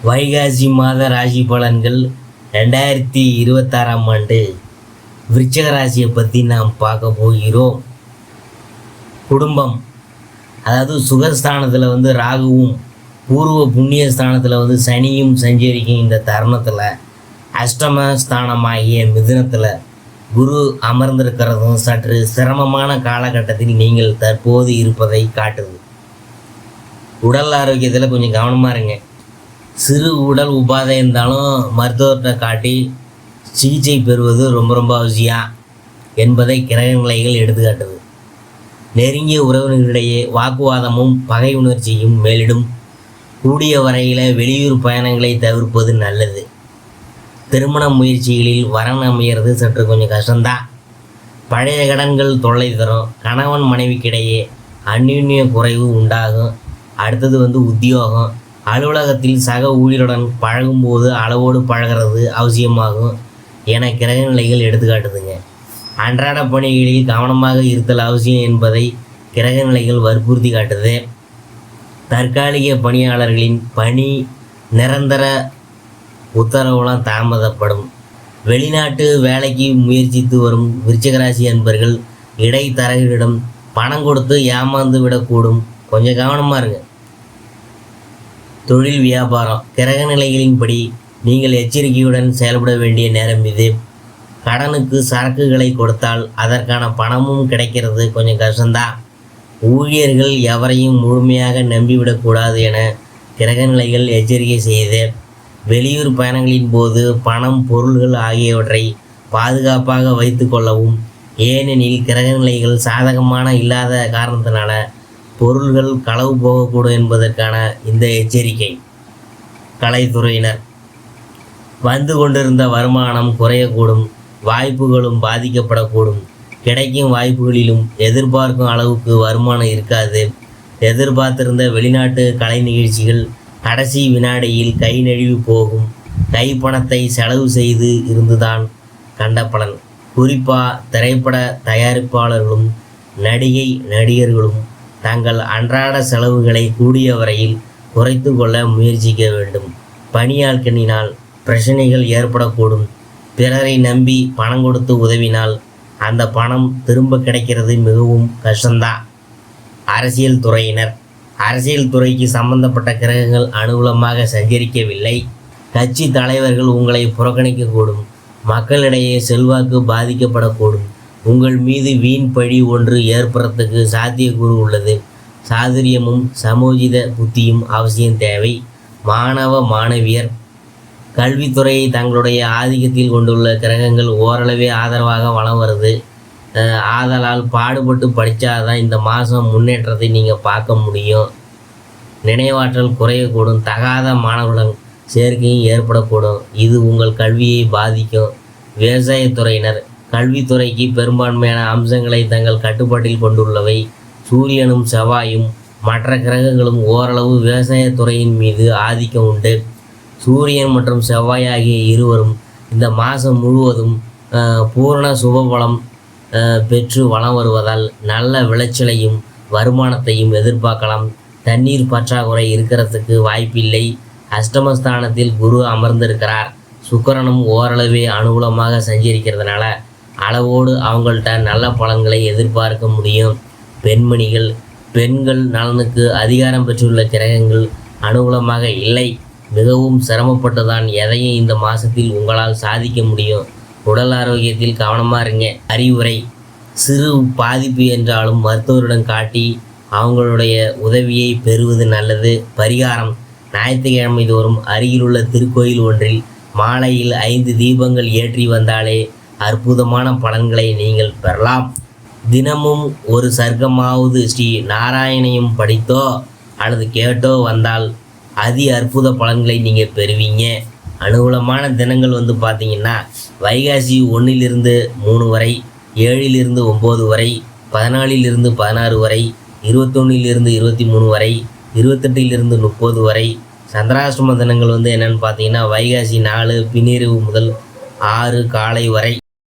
வைகாசி மாத ராசி பலன்கள் 2026ஆம் ஆண்டு விருச்சிக ராசியை பற்றி நாம் பார்க்க போகிறோம். குடும்பம், அதாவது சுகஸ்தானத்தில் ராகுவும் பூர்வ புண்ணிய ஸ்தானத்தில் சனியும் சஞ்சரிக்கும் இந்த தருணத்தில் அஷ்டம ஸ்தானமாகிய மிதுனத்தில் குரு அமர்ந்திருக்கிறதும் சற்று சிரமமான காலகட்டத்தில் நீங்கள் தற்போது இருப்பதை காட்டுது. உடல் ஆரோக்கியத்தில் கொஞ்சம் கவனமாக இருங்க. சிறு உடல் உபாதை இருந்தாலும் மருத்துவர்கிட்ட காட்டி சிகிச்சை பெறுவது ரொம்ப அவசியம் என்பதை கிரக நிலைகள் எடுத்துக்காட்டுது. நெருங்கிய உறவினர்களிடையே வாக்குவாதமும் பகை உணர்ச்சியும் மேலிடும். கூடிய வரையில் வெளியூர் பயணங்களை தவிர்ப்பது நல்லது. திருமண முயற்சிகளில் வரன் அமையிறது சற்று கொஞ்சம் கஷ்டம்தான். பழைய கடன்கள் தொல்லை தரும். கணவன் மனைவிக்கிடையே அந்யுன்ய குறைவு உண்டாகும். அடுத்தது உத்தியோகம். அலுவலகத்தில் சக ஊழியருடன் பழகும்போது அளவோடு பழகிறது அவசியமாகும் என கிரக நிலைகள் எடுத்துக்காட்டுதுங்க. அன்றாட பணிகளில் கவனமாக இருத்தல் அவசியம் என்பதை கிரக நிலைகள் வற்புறுத்தி காட்டுது. தற்காலிக பணியாளர்களின் பணி நிரந்தர உத்தரவுலாம் தாமதப்படும். வெளிநாட்டு வேலைக்கு முயற்சித்து வரும் விருச்சிகராசி அன்பர்கள் இடைத்தரகரிடம் பணம் கொடுத்து ஏமாந்து விடக்கூடும். கொஞ்சம் கவனமாக இருங்க. தொழில் வியாபாரம், கிரக நிலைகளின்படி நீங்கள் எச்சரிக்கையுடன் செயல்பட வேண்டிய நேரம் இது. கடனுக்கு சரக்குகளை கொடுத்தால் அதற்கான பணமும் கிடைக்கிறது கொஞ்சம் கஷ்டம்தான். ஊழியர்கள் எவரையும் முழுமையாக நம்பிவிடக்கூடாது என கிரக நிலைகள் எச்சரிக்கை செய்து, வெளியூர் பயணங்களின் போது பணம் பொருள்கள் ஆகியவற்றை பாதுகாப்பாக வைத்து கொள்ளவும். ஏனெனில் கிரக நிலைகள் சாதகமான இல்லாத காரணத்தினால பொருள்கள் களவு போகக்கூடும் என்பதற்கான இந்த எச்சரிக்கை. கலைத்துறையினர், வந்து கொண்டிருந்த வருமானம் குறையக்கூடும். வாய்ப்புகளும் பாதிக்கப்படக்கூடும். கிடைக்கும் வாய்ப்புகளிலும் எதிர்பார்க்கும் அளவுக்கு வருமானம் இருக்காது. எதிர்பார்த்திருந்த வெளிநாட்டு கலை நிகழ்ச்சிகள் கடைசி வினாடியில் கை நழுவி போகும். கைப்பணத்தை செலவு செய்து இருந்துதான் கண்ட பலன். குறிப்பாக திரைப்பட தயாரிப்பாளர்களும் நடிகர்களும் தங்கள் அன்றாட செலவுகளை கூடிய வரையில் குறைத்து கொள்ள முயற்சிக்க வேண்டும். பணியாட்களினால் பிரச்சனைகள் ஏற்படக்கூடும். பிறரை நம்பி பணம் கொடுத்து உதவினால் அந்த பணம் திரும்ப கிடைக்கிறது மிகவும் கஷ்டம்தான். அரசியல் துறையினர், அரசியல் துறைக்கு சம்பந்தப்பட்ட கிரகங்கள் அனுகூலமாக சஞ்சரிக்கவில்லை. கட்சி தலைவர்கள் உங்களை புறக்கணிக்கக்கூடும். மக்களிடையே செல்வாக்கு பாதிக்கப்படக்கூடும். உங்கள் மீது வீண் பழி ஒன்று ஏற்படுறதுக்கு சாத்தியக்கூறு உள்ளது. சாதுரியமும் சமோஜித புத்தியும் அவசியம் தேவை. மாணவியர், கல்வித்துறையை தங்களுடைய ஆதிக்கத்தில் கொண்டுள்ள கிரகங்கள் ஓரளவே ஆதரவாக வளம் வருது. ஆதலால் பாடுபட்டு படித்தாதான் இந்த மாதம் முன்னேற்றத்தை நீங்கள் பார்க்க முடியும். நினைவாற்றல் குறையக்கூடும். தகாத மாணவர்கள் சேர்க்கையும் ஏற்படக்கூடும். இது உங்கள் கல்வியை பாதிக்கும். விவசாயத்துறையினர், கல்வித்துறைக்கு பெரும்பான்மையான அம்சங்களை தங்கள் கட்டுப்பாட்டில் கொண்டுள்ளவை. சூரியனும் செவ்வாயும் மற்ற கிரகங்களும் ஓரளவு விவசாயத்துறையின் மீது ஆதிக்கம் உண்டு. சூரியன் மற்றும் செவ்வாய் ஆகிய இருவரும் இந்த மாதம் முழுவதும் பூரண சுபபலம் பெற்று வளம் வருவதால் நல்ல விளைச்சலையும் வருமானத்தையும் எதிர்பார்க்கலாம். தண்ணீர் பற்றாக்குறை இருக்கிறதுக்கு வாய்ப்பில்லை. அஷ்டமஸ்தானத்தில் குரு அமர்ந்திருக்கிறார். சுக்கிரனும் ஓரளவே அனுகூலமாக சஞ்சரிக்கிறதுனால அளவோடு அவங்கள்ட்ட நல்ல பலன்களை எதிர்பார்க்க முடியும். பெண்கள் நலனுக்கு அதிகாரம் பெற்றுள்ள கிரகங்கள் அனுகூலமாக இல்லை. மிகவும் சிரமப்பட்டுதான் எதையும் இந்த மாதத்தில் உங்களால் சாதிக்க முடியும். உடல் ஆரோக்கியத்தில் கவனமாக இருங்க. அறிவுரை: சிறு பாதிப்பு என்றாலும் மருத்துவரிடம் காட்டி அவங்களுடைய உதவியை பெறுவது நல்லது. பரிகாரம்: ஞாயிற்றுக்கிழமை தோறும் அருகிலுள்ள திருக்கோயில் ஒன்றில் மாலையில் 5 தீபங்கள் ஏற்றி வந்தாலே அற்புதமான பலன்களை நீங்கள் பெறலாம். தினமும் ஒரு சர்க்கமாவது ஸ்ரீ நாராயணையும் படித்தோ அல்லது கேட்டோ வந்தால் அதி அற்புத பலன்களை நீங்கள் பெறுவீங்க. அனுகூலமான தினங்கள் பார்த்தீங்கன்னா வைகாசி 1 - 3 வரை, 7 - 9 வரை, 14 - 16 வரை, 21 - 23 வரை, 28 - 30 வரை. சந்திராஷ்டம தினங்கள் என்னென்னு பார்த்தீங்கன்னா வைகாசி 4 பின்னிரவு முதல் 6 காலை வரை.